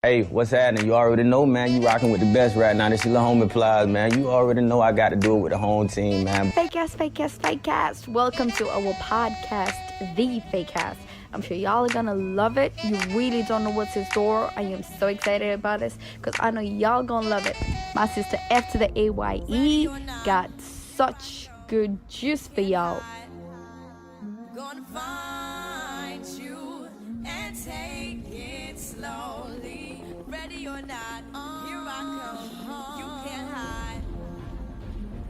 Hey, what's happening? You already know, man. You rocking with the best right now. This is the home applies, man. You already know I got to do it with the home team, man. Fayecast. Welcome to our podcast, The Fayecast. I'm sure y'all are gonna love it. You really don't know what's in store. I am so excited about this because I know y'all gonna love it. My sister F to the AYE got such good juice for y'all. Gonna find you and take it slowly. Ready or not, here I come. You can't hide.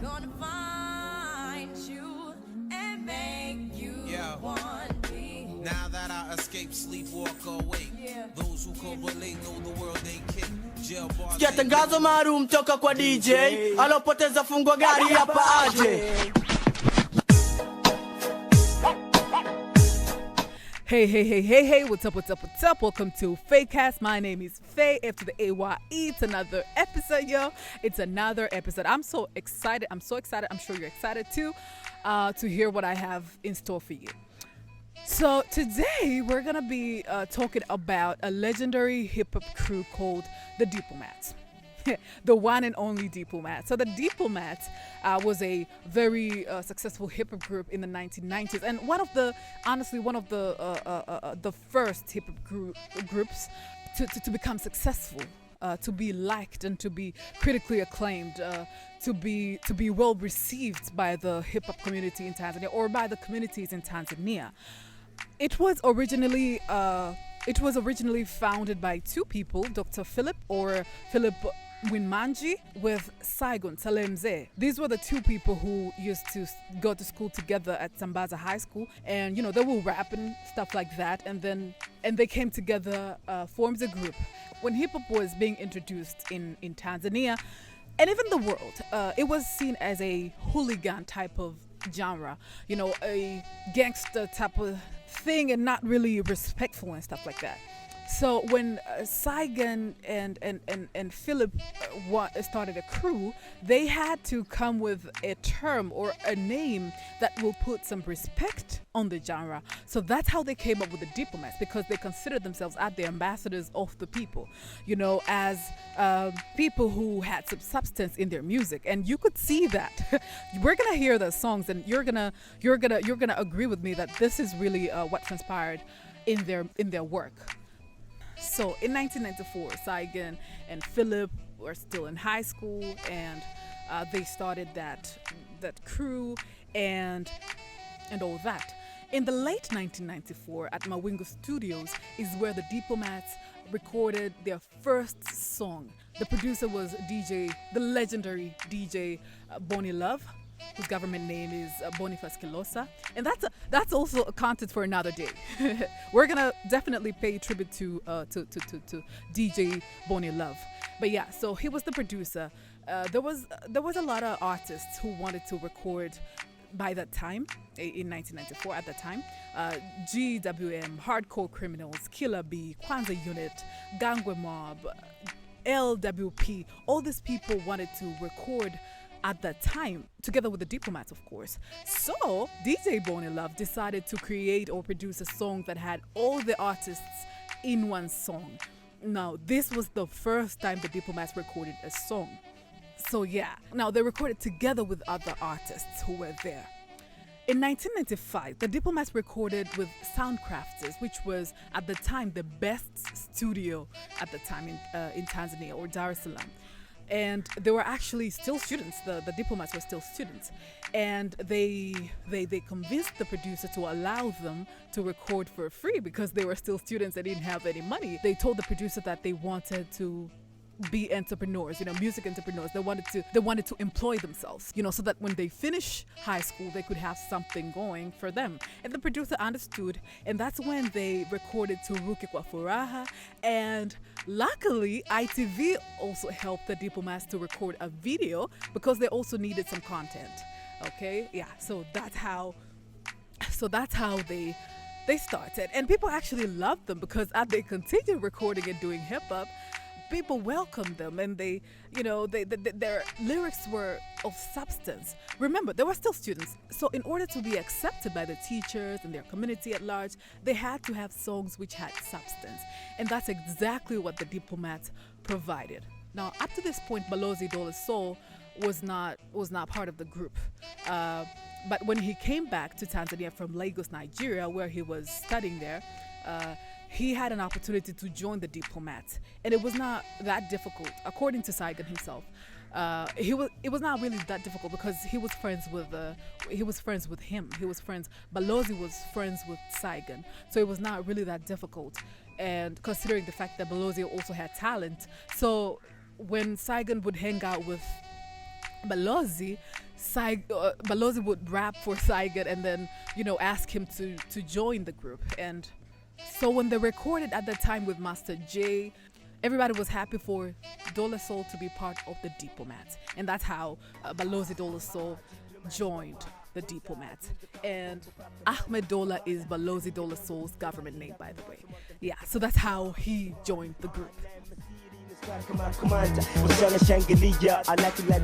Gonna find you and make you want me. Now that I escape, sleep, walk awake. Those who correlate know the world ain't kick. Jail bars. Sikia tangazo maalum toka kwa DJ alopoteza fungo gari hapa aje. Hey, what's up? Welcome to Fayecast. My name is Faye, F to the AYE. It's another episode, yo. It's another episode. I'm so excited. I'm sure you're excited too, to hear what I have in store for you. So today we're gonna be talking about a legendary hip-hop crew called the Deplowmatz. The one and only Deplowmatz. So the Deplowmatz was a very successful hip-hop group in the 1990s, and one of the first hip-hop groups to become successful, to be liked and to be critically acclaimed, to be well received by the hip-hop community in Tanzania or by the communities in Tanzania. It was originally founded by two people, Dr. Philip Mwinmanji with Saigon, Saleh Mzee. These were the two people who used to go to school together at Zambaza High School, and they were rapping stuff like that, and they came together, formed a group. When hip hop was being introduced in Tanzania and even the world, it was seen as a hooligan type of genre, a gangster type of thing, and not really respectful and stuff like that. So when Saigon and Philip started a crew, they had to come with a term or a name that will put some respect on the genre. So that's how they came up with the Deplowmatz, because they considered themselves as the ambassadors of the people, as people who had some substance in their music. And you could see that. We're gonna hear the songs, and you're gonna agree with me that this is really what transpired in their work. So in 1994, Saigon and Philip were still in high school, and they started that crew and all that. In the late 1994, at Mawingu Studios is where the Deplowmatz recorded their first song. The producer was the legendary DJ Bonnie Love, whose government name is Boniface Kilosa, and that's also a content for another day. We're gonna definitely pay tribute to DJ Bonnie Love, but yeah. So he was the producer. There was a lot of artists who wanted to record by that time, in 1994. At that time, GWM, Hardcore Criminals, Killer B, Kwanzaa Unit, Gangwe Mob, LWP. All these people wanted to record at that time, together with the Deplowmatz, of course. So DJ Bonnie Love decided to create or produce a song that had all the artists in one song. Now, this was the first time the Deplowmatz recorded a song. So yeah, now they recorded together with other artists who were there. In 1995, the Deplowmatz recorded with Soundcrafters, which was at the time the best studio at the time in Tanzania, or Dar es Salaam. And they were actually still students. The Deplowmatz were still students, and they convinced the producer to allow them to record for free because they were still students. They didn't have any money. They told the producer that they wanted to be entrepreneurs, music entrepreneurs. They wanted to employ themselves, so that when they finish high school, they could have something going for them. And the producer understood, and that's when they recorded Turuke Kwa Furaha. And luckily, ITV also helped the Deplowmatz to record a video because they also needed some content. Okay, yeah. So that's how they started, and people actually loved them because as they continued recording and doing hip hop, people welcomed them, and they, their lyrics were of substance. Remember, they were still students, so in order to be accepted by the teachers and their community at large, they had to have songs which had substance, and that's exactly what the Deplowmatz provided. Now, up to this point, Balozi Dola Soul was not part of the group. But when he came back to Tanzania from Lagos, Nigeria, where he was studying there, he had an opportunity to join the Deplowmatz, and it was not that difficult, according to Saigon himself. It was not really that difficult because he was friends with him. Balozi was friends with Saigon, so it was not really that difficult. And considering the fact that Balozi also had talent, so when Saigon would hang out with Balozi would rap for Saigon and then, ask him to join the group. And so when they recorded at that time with Master J, everybody was happy for Dola Soul to be part of the Deplowmatz. And that's how Balozi Dola Soul joined the Deplowmatz. And Ahmed Dola is Balozi Dola Soul's government name, by the way. Yeah, so that's how he joined the group. Wasichana shangilia alaki sina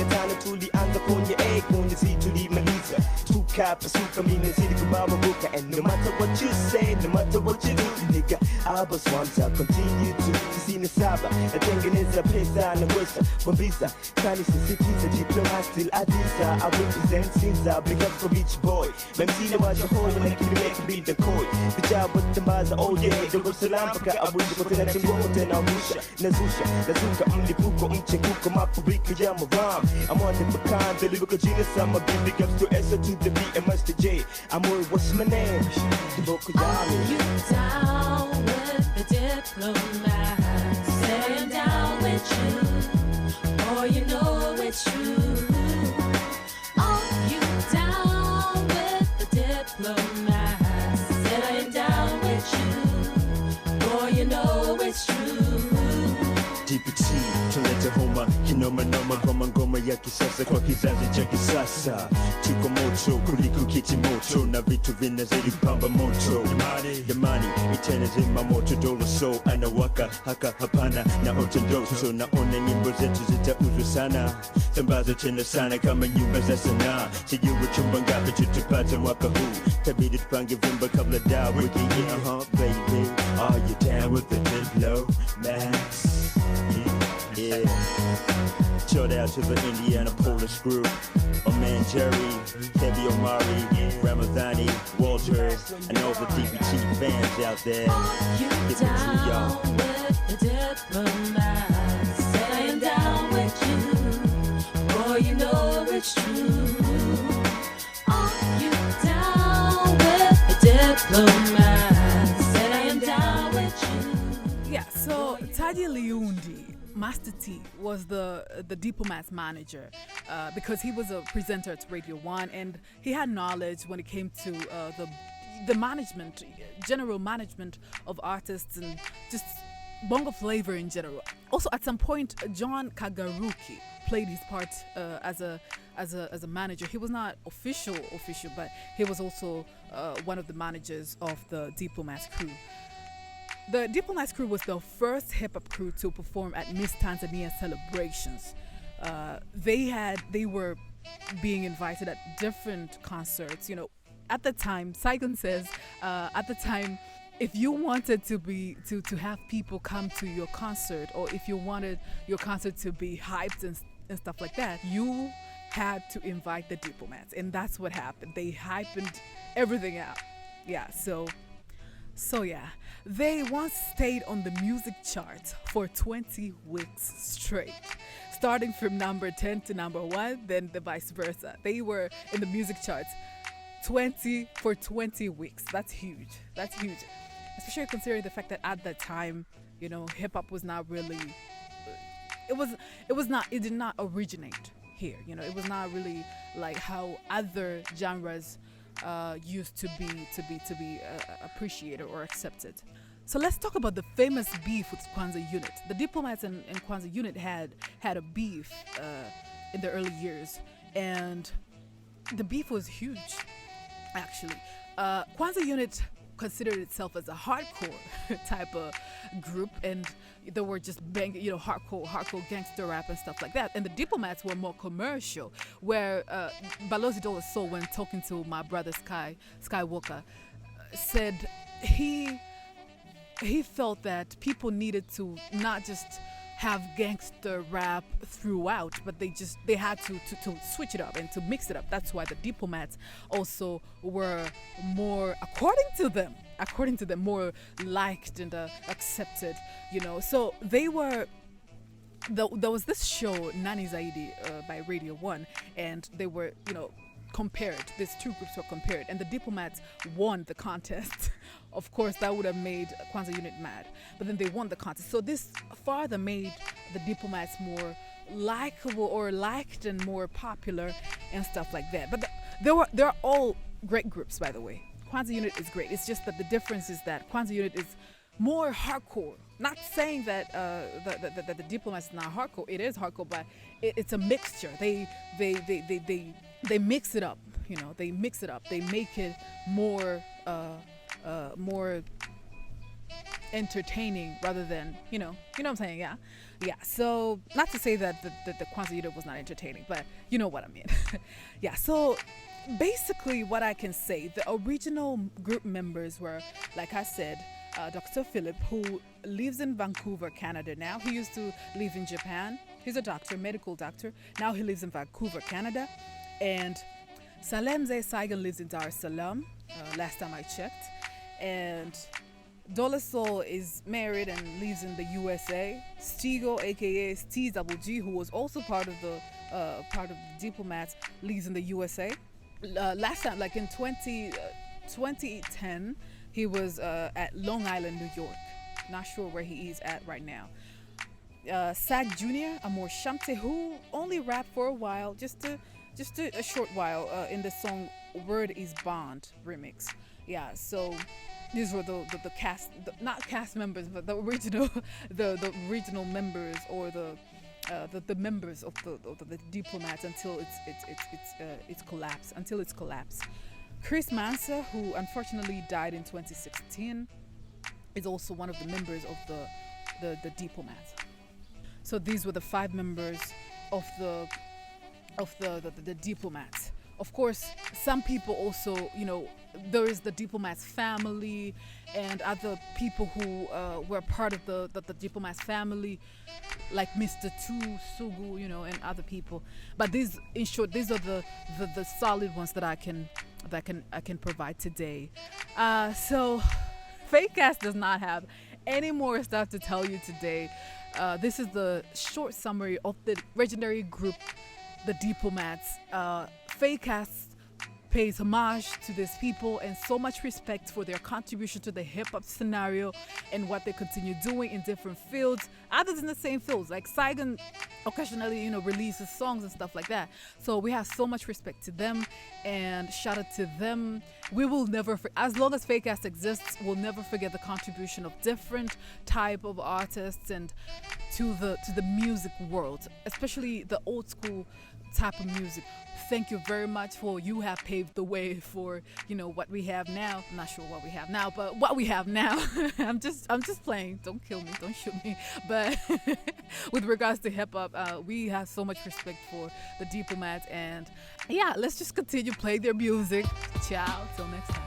tano tulianza kwenye A kwenye C tulimaliza tuka pasuka mimi zili kubaba buka. And no matter what you say, no matter what you do, nigga, I just want to continue to sina saba natengeneza pesa na wesa kwambiza kani sisitiza Deplowmatz still adisa. I represent Sinza because for each boy memsina waja hoi when I keep make beat the koi bija watambaza. Oh yeah, Dar es Salaam paka abuja kwa tena tingo tena musha nazusha nazuka mlipuko mcheguko mafuriko ya maram. I'm on the pecan deliver genius. I'm a big ups to S to the B and Master J. Amour, what's my name? Are you down with the Deplowmatz? Say I'm down with you, or you know it's true. Are you down with the Deplowmatz? Say I am down with you, or you know it's true. DPT tulete homa kinoma noma kwa ngoma ya kisasa kwa kizazi cha kisasa. Tuko moto kuliko kiti moto na vitu vinazidi pamba moto. Damani itenezima moto. Dola Soul anawaka haka hapana na otendoto. Naona nyimbo zetu zitauzwa sana, sambaza tena sana kama nyumba za sanaa. Sijui chumba ngapi tutapata mwaka huu, tabidi tupange vimba kabla da wiki. Baby, are you down with the Deplowmatz? Yeah. Shout out to the Indiana Polish group. My man Jerry, Heavy Omari, Ramadhani, Walter, and all the DPT fans out there. You down with the Deplowmatz? Say I am down with you, boy, you know it's true. Are you down with the Deplowmatz? Say I am down with you. Yeah, so Taji Liundi, Master T, was the Deplowmatz manager because he was a presenter at Radio 1 and he had knowledge when it came to the management, general management of artists and just bongo flavor in general. Also, at some point, John Kagaruki played his part as a manager. He was not official, but he was also one of the managers of the Deplowmatz crew. The Deplowmatz crew was the first hip-hop crew to perform at Miss Tanzania celebrations. They were being invited at different concerts. At the time, Saigon says, at the time, if you wanted to have people come to your concert, or if you wanted your concert to be hyped and stuff like that, you had to invite the Deplowmatz, and that's what happened. They hyped everything out. Yeah, so yeah, they once stayed on the music charts for 20 weeks straight, starting from number 10 to number 1, then the vice versa. They were in the music charts 20 weeks. That's huge. Especially considering the fact that at that time, hip hop was not really. It did not originate here. It was not really like how other genres used to be appreciated or accepted. So let's talk about the famous beef with Kwanzaa Unit. The Deplowmatz and Kwanzaa Unit had a beef in the early years, and the beef was huge, actually. Kwanzaa Unit considered itself as a hardcore type of group, and they were just hardcore gangster rap and stuff like that. And the Deplowmatz were more commercial, where Balozi Dola Soul, when talking to my brother Skywalker, said he felt that people needed to not just have gangster rap throughout, but they had to switch it up and to mix it up. That's why the Deplowmatz also were more, according to them, more liked and accepted, So they were. There was this show, Nani Zaidi, by Radio 1, and they were, compared. These two groups were compared, and the Deplowmatz won the contest. Of course, that would have made Kwanzaa Unit mad, but then they won the contest. So this farther made the Deplowmatz more likable or liked and more popular and stuff like that. But they're all great groups, by the way. Kwanzaa Unit is great. It's just that the difference is that Kwanzaa Unit is more hardcore. Not saying that the Deplowmatz is not hardcore. It is hardcore, but it's a mixture. They mix it up. They mix it up. They make it more entertaining rather than you know what I'm saying. Yeah. So not to say that the Kwanzaa Unit was not entertaining, but you know what I mean. Yeah. So basically, what I can say, the original group members were, like I said, Dr. Philip, who lives in Vancouver, Canada now. He used to live in Japan. He's a doctor, medical doctor. Now he lives in Vancouver, Canada. And Saleh Mzee Saigon lives in Dar es Salaam, last time I checked. And Dola Soul is married and lives in the USA. Stiggo, a.k.a. Stiggo, who was also part of the Deplowmatz, lives in the USA. Last time, like in 2010, he was at Long Island, New York. Not sure where he is at right now. Sag Junior, Amour Shamte, who only rapped for a while, just a short while, in the song "Word Is Bond" remix. Yeah, so these were the cast, not cast members, but the original, the original members, or the members of the Deplowmatz until its collapse. Chriss Mansa, who unfortunately died in 2016, is also one of the members of the Deplowmatz. So these were the 5 members of the Deplowmatz. Of course, some people also, there is the Deplowmatz family and other people who were part of the Deplowmatz family, like Mr. Tu, Sugu, and other people. But these, in short, these are the solid ones that I can provide today. So Fayecast does not have any more stuff to tell you today. This is the short summary of the legendary group, the Deplowmatz. Fayecast pays homage to these people and so much respect for their contribution to the hip-hop scenario and what they continue doing in different fields, other than the same fields. Like Saigon occasionally, releases songs and stuff like that. So we have so much respect to them and shout out to them. We will never, as long as Fayecast exists, we'll never forget the contribution of different type of artists and to the music world, especially the old school type of music. Thank you very much for you have paved the way for what we have now. I'm not sure what we have now, but what we have now. I'm just playing. Don't kill me, don't shoot me. But with regards to hip hop, we have so much respect for the Deplowmatz, and yeah, let's just continue playing their music. Ciao, till next time.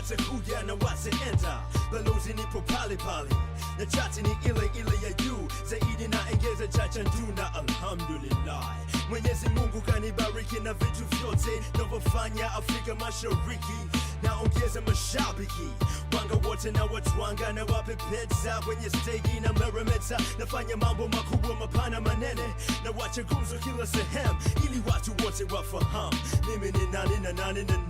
Kuja na wasienda balozi nipo pale na chati ni ile ya juu zaidi na engeza chacha nduna. Alhamdulillah, Mwenyezi Mungu kanibariki na vitu vyote navyofanya Afrika Mashariki, naongeza mashabiki wanga wote na watu wanga na wapepeta kwenye stage na meremeta, nafanya mambo makubwa mapana manene na wacha gumzo kila sehemu ili watu wote wafahamu mimi ni nani na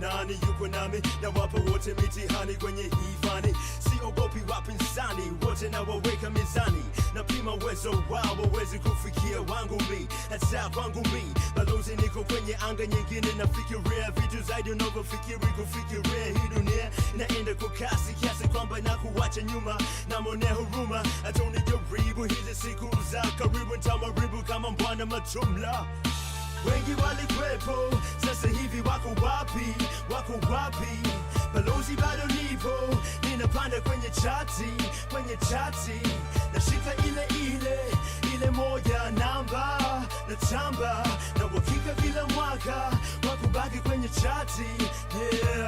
nani yuko nami na wapo wote mitihani kwenye hii fani. Siogopi wapinzani wote na waweka mizani na pima uwezo wao wawezi kufikia wangu mi hata kwangu mi balozi niko kwenye anga nyingine nafikiria vitu zaidi unavyofikiri kufikiria square hii dunia naenda kwa kasi kiasi kwamba na kuwacha nyuma na mone huruma atonijaribu hizi siku za karibu ntamaribu kama mbwana matumla wengi walikwepo sasa hivi wako wapi Balozi bado nipo ninapanda kwenye chati nashika ile moja namba natamba na uhakika kila mwaka wakubaki kwenye chati yeah